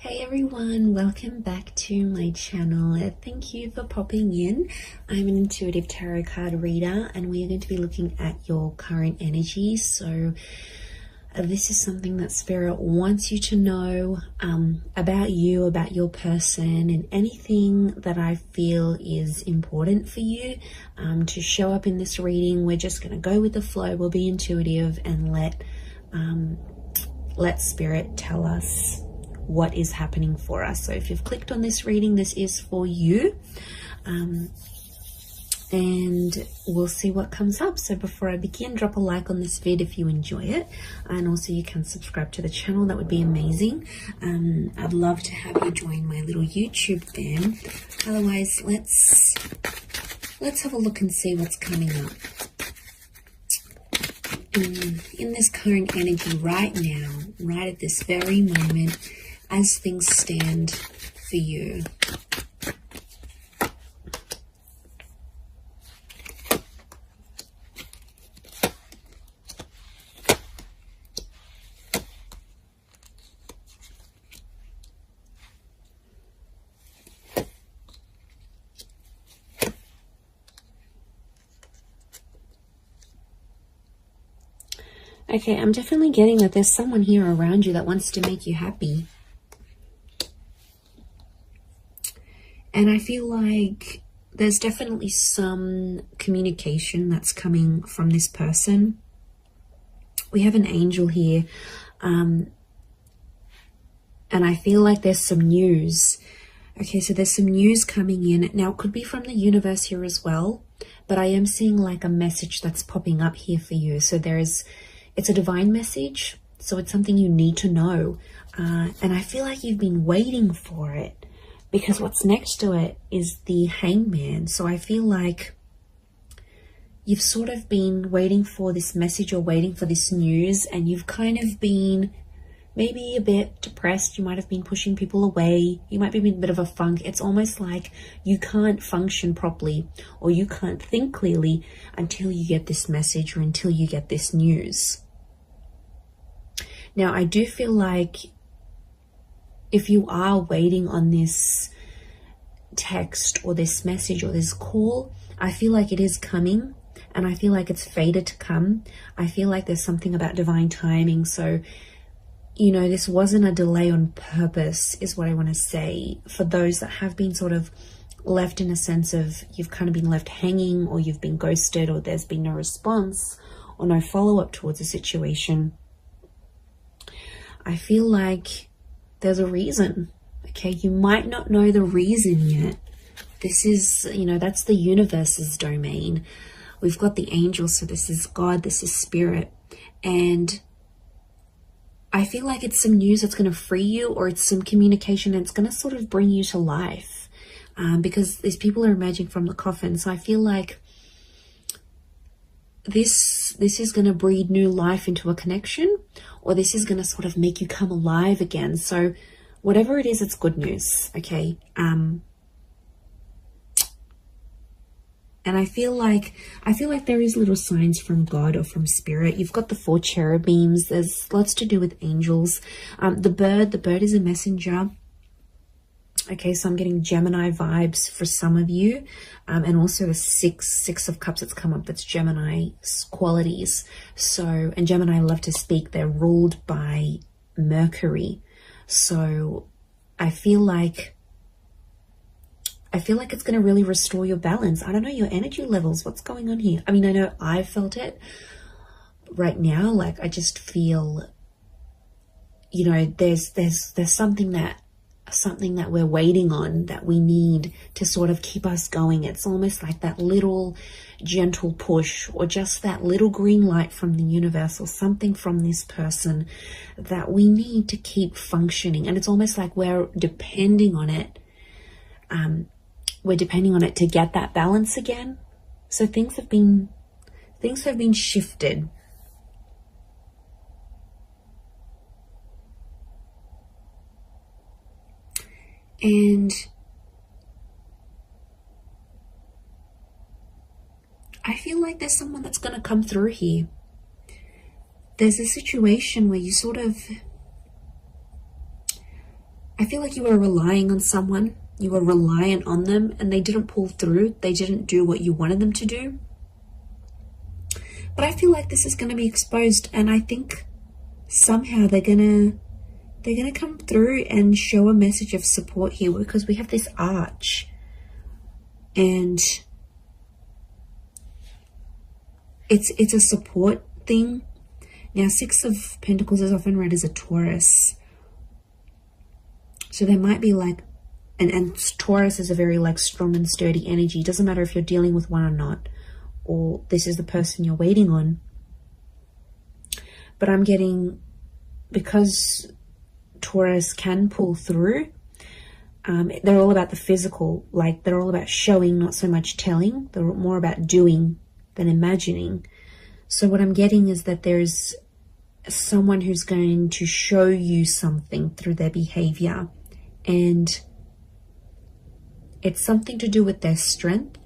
Hey everyone, welcome back to my channel. Thank you for popping in. I'm an intuitive tarot card reader and we are going to be looking at your current energy. So this is something that Spirit wants you to know about you, about your person, and anything that I feel is important for you to show up in this reading. We're just going to go with the flow. We'll be intuitive and let Spirit tell us what is happening for us. So if you've clicked on this reading, this is for you, and we'll see what comes up. So before I begin, drop a like on this vid if you enjoy it, and also you can subscribe to the channel. That would be amazing. I'd love to have you join my little YouTube fam. Otherwise, let's have a look and see what's coming up in this current energy right now, right at this very moment, as things stand for you. Okay, I'm definitely getting that there's someone here around you that wants to make you happy. And I feel like there's definitely some communication that's coming from this person. We have an angel here. And I feel like there's some news. Okay, so there's some news coming in. Now, it could be from the universe here as well. But I am seeing like a message that's popping up here for you. So it's a divine message. So it's something you need to know. And I feel like you've been waiting for it, because what's next to it is the Hangman. So I feel like you've sort of been waiting for this message or waiting for this news, and you've kind of been maybe a bit depressed. You might have been pushing people away. You might be in a bit of a funk. It's almost like you can't function properly or you can't think clearly until you get this message or until you get this news. Now, I do feel like if you are waiting on this text or this message or this call, I feel like it is coming, and I feel like it's fated to come. I feel like there's something about divine timing. So, you know, this wasn't a delay on purpose, is what I want to say. For those that have been sort of left in a sense of you've kind of been left hanging, or you've been ghosted, or there's been no response or no follow-up towards a situation, I feel like there's a reason. Okay, you might not know the reason yet. This is, you know, that's the universe's domain. We've got the angels, so this is God, this is Spirit. And I feel like it's some news that's going to free you, or it's some communication that's going to sort of bring you to life. Because these people are emerging from the coffin. So I feel like this is going to breathe new life into a connection, or this is going to sort of make you come alive again. So whatever it is, it's good news. Okay. And I feel like there is little signs from God or from Spirit. You've got the 4 cherubims. There's lots to do with angels. The bird is a messenger. Okay, so I'm getting Gemini vibes for some of you. And also the six of cups that's come up, that's Gemini qualities. So, and Gemini love to speak. They're ruled by Mercury. So I feel like it's going to really restore your balance. I don't know, your energy levels. What's going on here? I mean, I know I felt it right now. Like, I just feel, you know, there's something that we're waiting on, that we need to sort of keep us going. It's almost like that little gentle push, or just that little green light from the universe, or something from this person that we need to keep functioning. And it's almost like we're depending on it. We're depending on it to get that balance again. So things have been shifted. And I feel like there's someone that's going to come through here. There's a situation where you sort of, I feel like you were relying on someone, you were reliant on them, and they didn't pull through. They didn't do what you wanted them to do. But I feel like this is going to be exposed, and I think somehow they're gonna come through and show a message of support here, because we have this arch, and it's a support thing. Now, Six of Pentacles is often read as a Taurus, so there might be like, and Taurus is a very like strong and sturdy energy. It doesn't matter if you're dealing with one or not, or this is the person you're waiting on. But I'm getting, because Taurus can pull through, they're all about the physical, like they're all about showing, not so much telling. They're more about doing than imagining. So what I'm getting is that there's someone who's going to show you something through their behavior, and it's something to do with their strength,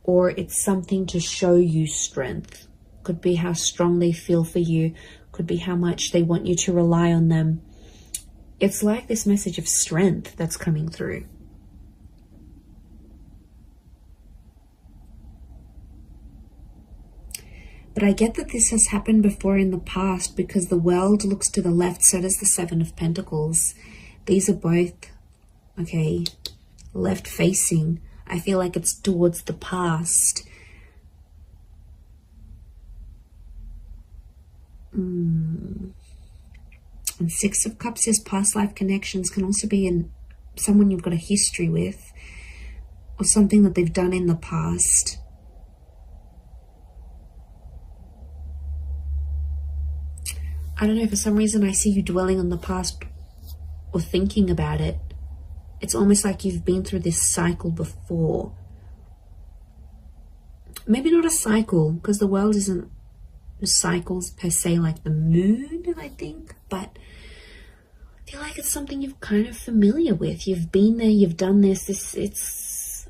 or it's something to show you strength. Could be how strong they feel for you, could be how much they want you to rely on them. It's like this message of strength that's coming through. But I get that this has happened before in the past, because the World looks to the left, so does the Seven of Pentacles. These are both, okay, left facing. I feel like it's towards the past. And Six of Cups is past life connections. Can also be in someone you've got a history with, or something that they've done in the past. I don't know, for some reason I see you dwelling on the past or thinking about it. It's almost like you've been through this cycle before. Maybe not a cycle, because the world isn't cycles per se, like the moon, I think. But I feel like it's something you're kind of familiar with. You've been there, you've done this.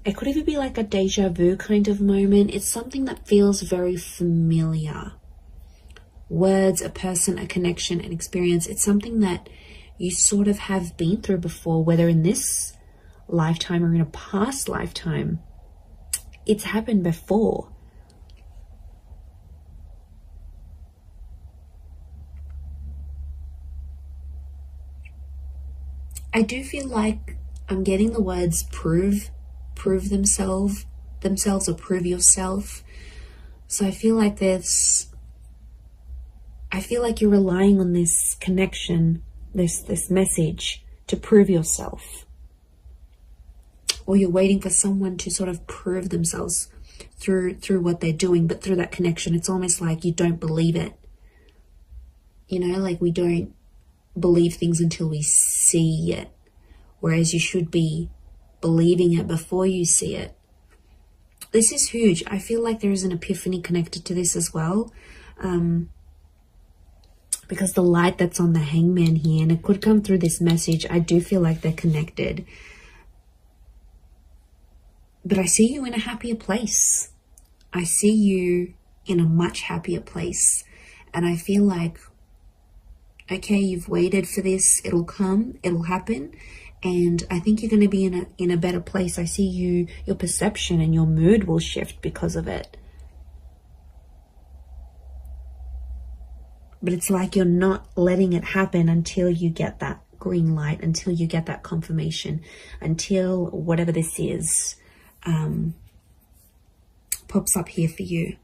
It could even be like a deja vu kind of moment. It's something that feels very familiar. Words, a person, a connection, an experience. It's something that you sort of have been through before, whether in this lifetime or in a past lifetime. It's happened before. I do feel like I'm getting the words prove themselves, or prove yourself. So I feel like you're relying on this connection, this message to prove yourself. Or you're waiting for someone to sort of prove themselves through what they're doing, but through that connection, it's almost like you don't believe it. You know, like we don't believe things until we see it, whereas you should be believing it before you see it. This is huge. I feel like there is an epiphany connected to this as well, because the light that's on the Hangman here, and it could come through this message, I do feel like they're connected. But I see you in a happier place. I see you in a much happier place, and I feel like, okay, you've waited for this, it'll come, it'll happen, and I think you're going to be in a better place. I see your perception and your mood will shift because of it. But it's like you're not letting it happen until you get that green light, until you get that confirmation, until whatever this is pops up here for you.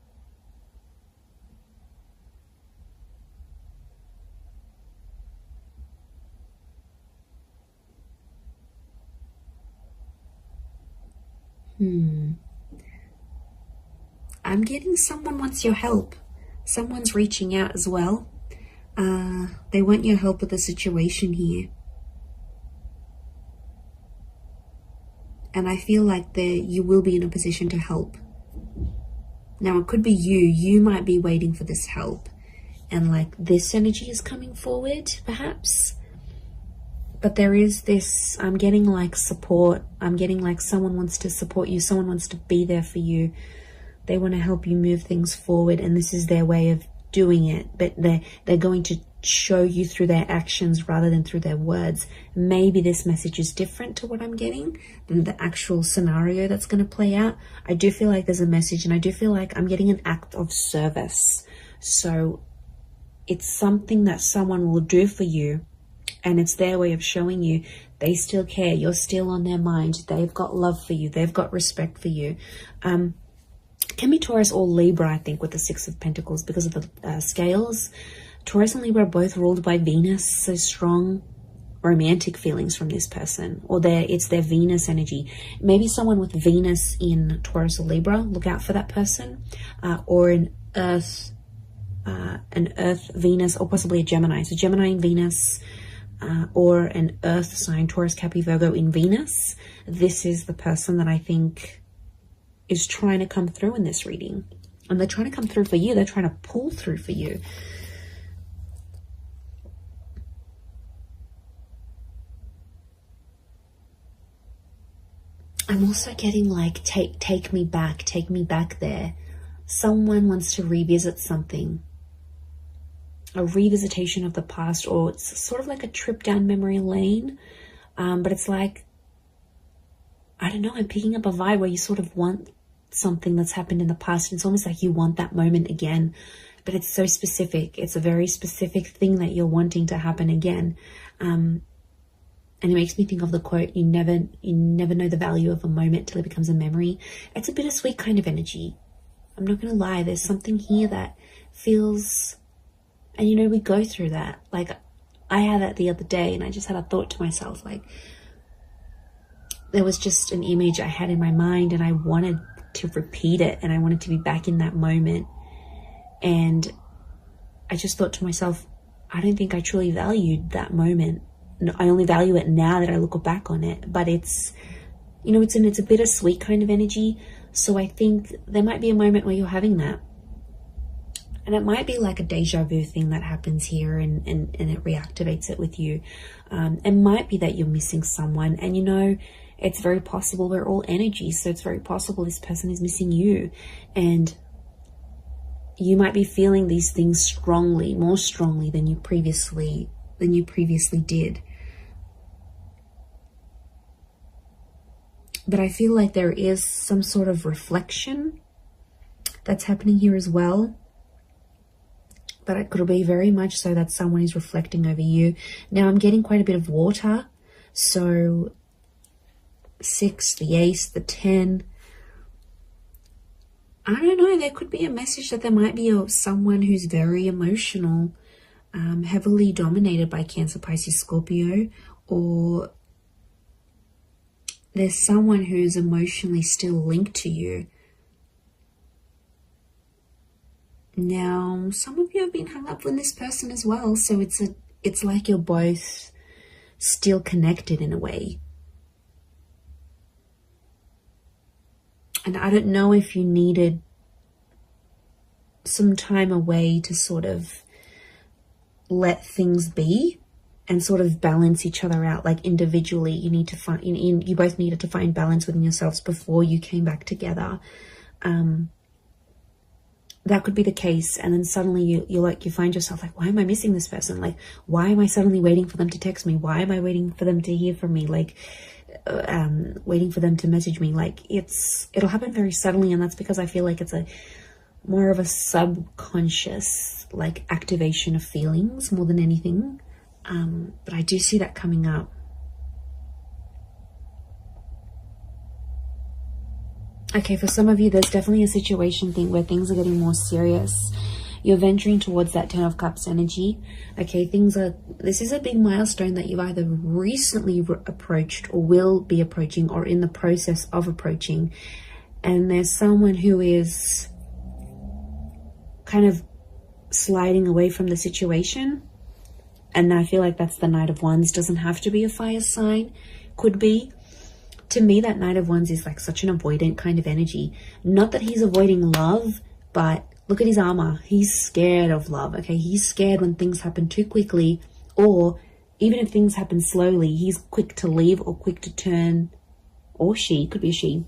I'm getting someone wants your help. Someone's reaching out as well. They want your help with the situation here. And I feel like you will be in a position to help. Now, it could be you might be waiting for this help. And like this energy is coming forward, perhaps. But there is this, I'm getting like support. I'm getting like someone wants to support you. Someone wants to be there for you. They want to help you move things forward. And this is their way of doing it. But they're going to show you through their actions rather than through their words. Maybe this message is different to what I'm getting than the actual scenario that's going to play out. I do feel like there's a message, and I do feel like I'm getting an act of service. So it's something that someone will do for you, and it's their way of showing you they still care. You're still on their mind. They've got love for you. They've got respect for you. Can be Taurus or Libra, I think, with the Six of Pentacles because of the scales. Taurus and Libra are both ruled by Venus, so strong romantic feelings from this person, or it's their Venus energy. Maybe someone with Venus in Taurus or Libra, look out for that person, or an Earth Venus, or possibly a Gemini. So Gemini in Venus, or an Earth sign, Taurus, Capricorn, Virgo in Venus. This is the person that I think is trying to come through in this reading, and they're trying to come through for you. They're trying to pull through for you. I'm also getting like, take me back there. Someone wants to revisit something, a revisitation of the past, or it's sort of like a trip down memory lane. But it's like, I don't know, I'm picking up a vibe where you sort of want something that's happened in the past. And it's almost like you want that moment again, but it's so specific. It's a very specific thing that you're wanting to happen again. And it makes me think of the quote, you never know the value of a moment till it becomes a memory. It's a bittersweet kind of energy. I'm not going to lie. There's something here that feels, and you know, we go through that. Like, I had that the other day, and I just had a thought to myself, like, there was just an image I had in my mind, and I wanted to repeat it, and I wanted to be back in that moment. And I just thought to myself, I don't think I truly valued that moment. I only value it now that I look back on it. But it's, you know, it's a bittersweet kind of energy. So I think there might be a moment where you're having that. And it might be like a deja vu thing that happens here, and it reactivates it with you. It might be that you're missing someone, and you know, it's very possible we're all energy. So it's very possible this person is missing you, and you might be feeling these things strongly, more strongly than you previously did. But I feel like there is some sort of reflection that's happening here as well. But it could be very much so that someone is reflecting over you. Now I'm getting quite a bit of water. So 6, the ace, the 10. I don't know. There could be a message that there might be someone who's very emotional, heavily dominated by Cancer, Pisces, Scorpio, or there's someone who's emotionally still linked to you. Now, some of you have been hung up with this person as well, so it's like you're both still connected in a way. And I don't know if you needed some time away to sort of let things be and sort of balance each other out. Like individually, you need to find, you both needed to find balance within yourselves before you came back together. That could be the case. And then suddenly you find yourself like, why am I missing this person? Like, why am I suddenly waiting for them to text me? Why am I waiting for them to hear from me? Like, waiting for them to message me. Like, it'll happen very suddenly. And that's because I feel like it's more of a subconscious, like, activation of feelings more than anything. But I do see that coming up. Okay, for some of you, there's definitely a situation thing where things are getting more serious. You're venturing towards that 10 of Cups energy. Okay, this is a big milestone that you've either recently approached or will be approaching or in the process of approaching. And there's someone who is kind of sliding away from the situation. And I feel like that's the Knight of Wands. Doesn't have to be a fire sign. Could be. To me, that Knight of Wands is like such an avoidant kind of energy. Not that he's avoiding love, but look at his armor. He's scared of love, okay? He's scared when things happen too quickly, or even if things happen slowly, he's quick to leave or quick to turn, or she, could be a she.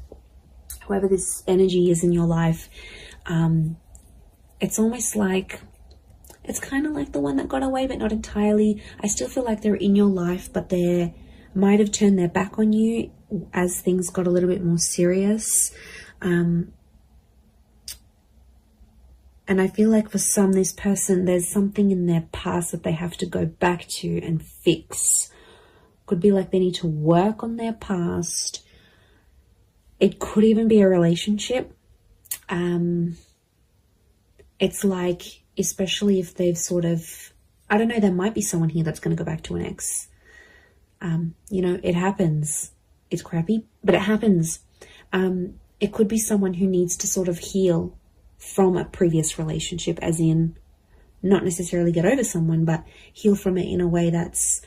Whoever this energy is in your life, it's almost like It's kind of like the one that got away, but not entirely. I still feel like they're in your life, but they might have turned their back on you as things got a little bit more serious. And I feel like for some, this person, there's something in their past that they have to go back to and fix. Could be like they need to work on their past. It could even be a relationship. It's like, especially if they've sort of, I don't know, there might be someone here that's going to go back to an ex. You know, it happens. It's crappy, but it happens. It could be someone who needs to sort of heal from a previous relationship, as in not necessarily get over someone, but heal from it in a way that's,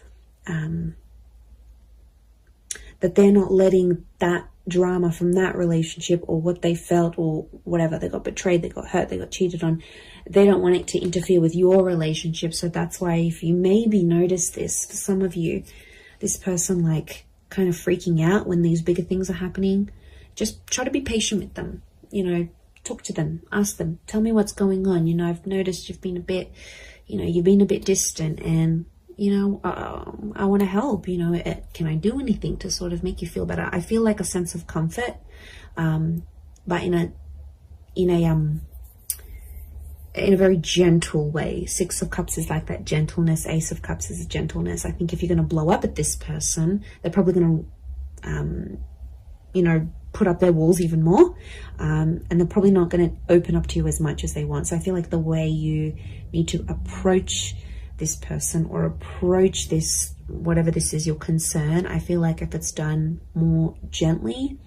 that they're not letting that drama from that relationship or what they felt or whatever, they got betrayed, they got hurt, they got cheated on, they don't want it to interfere with your relationship. So that's why, if you maybe notice this, for some of you, this person like kind of freaking out when these bigger things are happening, just try to be patient with them, you know, talk to them, ask them, tell me what's going on. You know, I've noticed you've been a bit, you know, you've been a bit distant, and you know, I want to help, you know, can I do anything to sort of make you feel better? I feel like a sense of comfort, but in a very gentle way. Six of Cups is like that gentleness. Ace of Cups is gentleness. I think if you're going to blow up at this person, they're probably going to, you know, put up their walls even more, and they're probably not going to open up to you as much as they want. So I feel like the way you need to approach this person or approach this, whatever this is, your concern, I feel like if it's done more gently,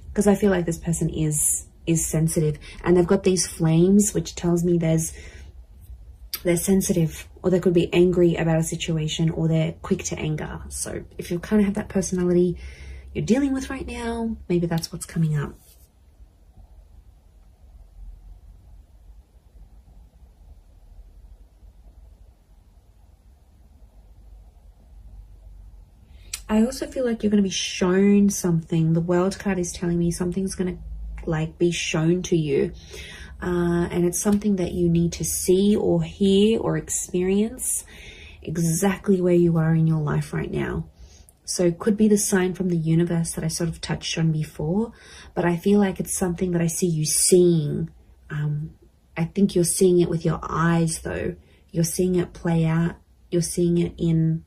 because I feel like this person is sensitive, and they've got these flames, which tells me they're sensitive, or they could be angry about a situation, or they're quick to anger. So if you kind of have that personality you're dealing with right now, maybe that's what's coming up. I also feel like you're going to be shown something. The World card is telling me something's going to like be shown to you. And it's something that you need to see or hear or experience exactly where you are in your life right now. So it could be the sign from the universe that I sort of touched on before, but I feel like it's something that I see you seeing. I think you're seeing it with your eyes though. You're seeing it play out. You're seeing it in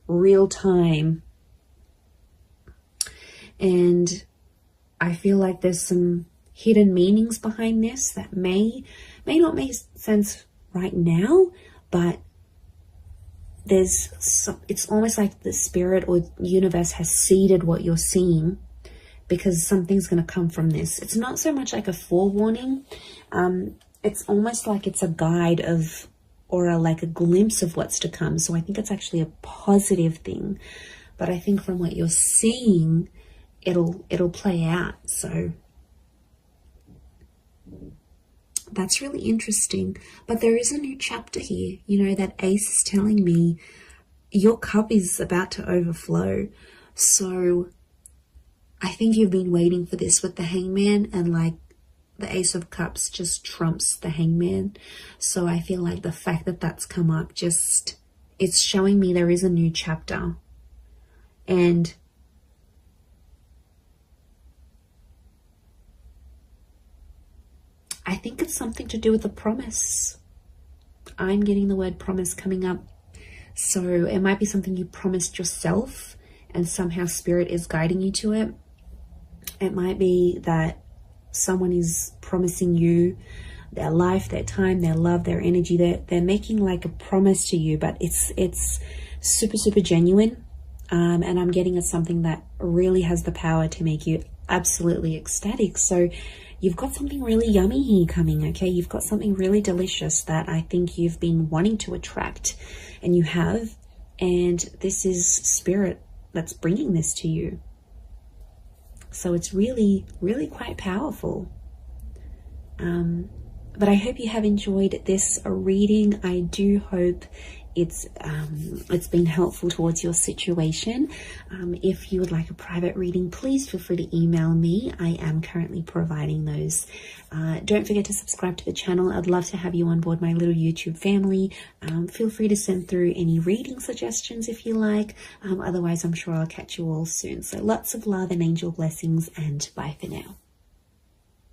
real time, and I feel like there's some hidden meanings behind this that may not make sense right now, but it's almost like the spirit or universe has seeded what you're seeing, because something's going to come from this. It's not so much like a forewarning, it's almost like it's a guide of, or like a glimpse of what's to come. So I think it's actually a positive thing, but I think from what you're seeing, it'll play out. So that's really interesting. But there is a new chapter here. You know, that ace is telling me your cup is about to overflow. So I think you've been waiting for this with the Hangman, and like the Ace of Cups just trumps the Hangman. So I feel like the fact that that's come up, it's showing me there is a new chapter. And I think it's something to do with a promise. I'm getting the word promise coming up. So it might be something you promised yourself, and somehow spirit is guiding you to it. It might be that someone is promising you their life, their time, their love, their energy. They're making like a promise to you, but it's super, super genuine. And I'm getting at something that really has the power to make you absolutely ecstatic. So you've got something really yummy here coming, okay? You've got something really delicious that I think you've been wanting to attract, and you have. And this is spirit that's bringing this to you. So it's really, really quite powerful. But I hope you have enjoyed this reading. I do hope it's been helpful towards your situation. If you would like a private reading, please feel free to email me. I am currently providing those. Don't forget to subscribe to the channel. I'd love to have you on board my little YouTube family. Feel free to send through any reading suggestions if you like. Otherwise, I'm sure I'll catch you all soon. So lots of love and angel blessings, and bye for now.